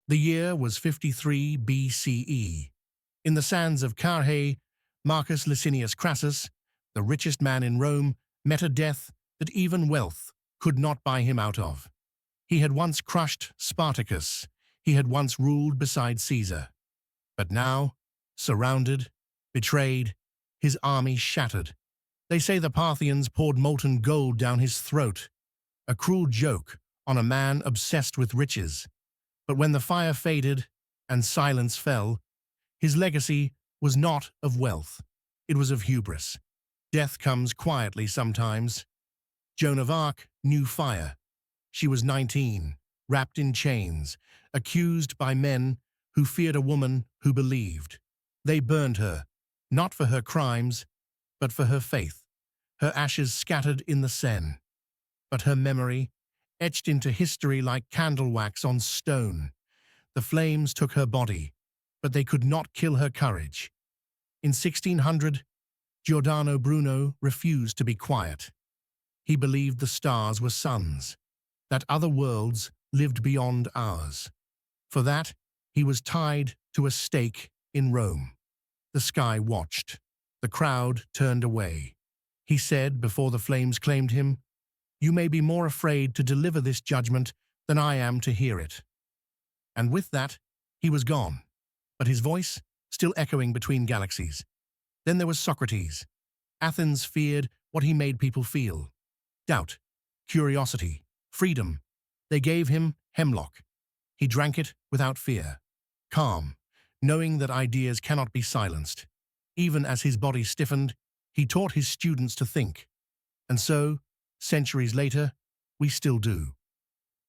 The year was 53 BCE. In the sands of Carrhae, Marcus Licinius Crassus, the richest man in Rome, met a death that even wealth could not buy him out of. He had once crushed Spartacus. He had once ruled beside Caesar. But now, surrounded, betrayed, his army shattered. They say the Parthians poured molten gold down his throat, a cruel joke on a man obsessed with riches. But when the fire faded and silence fell, his legacy was not of wealth. It was of hubris. Death comes quietly sometimes. Joan of Arc knew fire. She was 19, wrapped in chains, accused by men who feared a woman who believed. They burned her, not for her crimes, but for her faith. Her ashes scattered in the Seine, but her memory etched into history like candle wax on stone. The flames took her body, but they could not kill her courage. In 1600, Giordano Bruno refused to be quiet. He believed the stars were suns, that other worlds lived beyond ours. For that, he was tied to a stake in Rome. The sky watched. The crowd turned away. He said before the flames claimed him, "You may be more afraid to deliver this judgment than I am to hear it." And with that, he was gone, but his voice still echoing between galaxies. Then there was Socrates. Athens feared what he made people feel. Doubt, curiosity, freedom. They gave him hemlock. He drank it without fear. Calm, knowing that ideas cannot be silenced. Even as his body stiffened, he taught his students to think. And so, centuries later, we still do.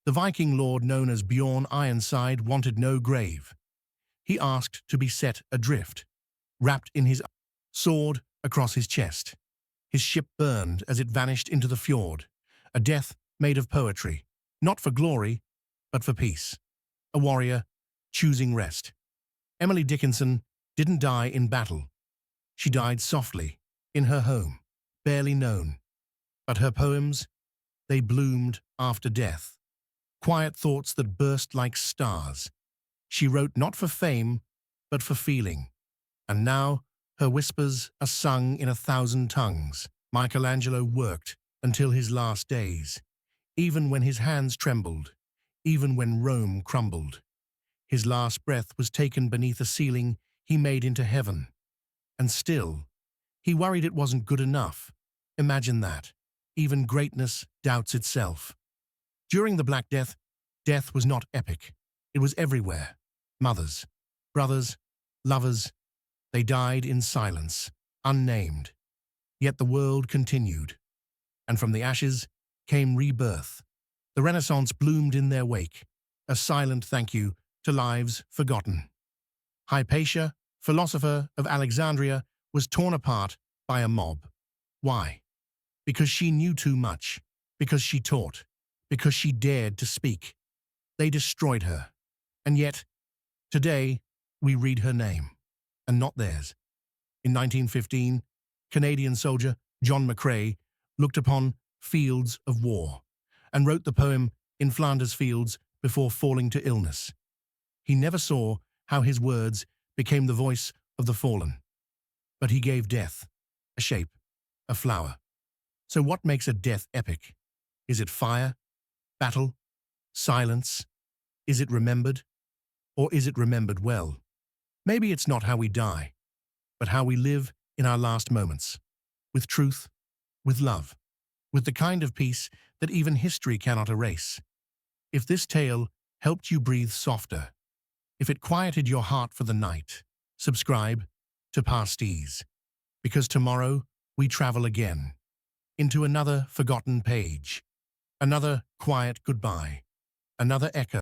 The Viking lord known as Bjorn Ironside wanted no grave. He asked to be set adrift, wrapped in his sword across his chest. His ship burned as it vanished into the fjord, a death made of poetry, not for glory, but for peace. A warrior choosing rest. Emily Dickinson didn't die in battle. She died softly, in her home, barely known. But her poems, they bloomed after death. Quiet thoughts that burst like stars. She wrote not for fame, but for feeling. And now, her whispers are sung in 1,000 tongues. Michelangelo worked until his last days, even when his hands trembled, even when Rome crumbled. His last breath was taken beneath a ceiling he made into heaven. And still, he worried it wasn't good enough. Imagine that. Even greatness doubts itself. During the Black Death, death was not epic. It was everywhere. Mothers, brothers, lovers, they died in silence, unnamed. Yet the world continued. And from the ashes came rebirth. The Renaissance bloomed in their wake, a silent thank you to lives forgotten. Hypatia, philosopher of Alexandria, was torn apart by a mob. Why? Because she knew too much, because she taught, because she dared to speak. They destroyed her. And yet, today, we read her name, and not theirs. In 1915, Canadian soldier John McCrae looked upon fields of war and wrote the poem In Flanders Fields before falling to illness. He never saw how his words became the voice of the fallen. But he gave death a shape, a flower. So what makes a death epic? Is it fire, battle, silence? Is it remembered? Or is it remembered well? Maybe it's not how we die, but how we live in our last moments, with truth, with love, with the kind of peace that even history cannot erase. If this tale helped you breathe softer, if it quieted your heart for the night, subscribe to Pasties, because tomorrow we travel again into another forgotten page, another quiet goodbye, another echo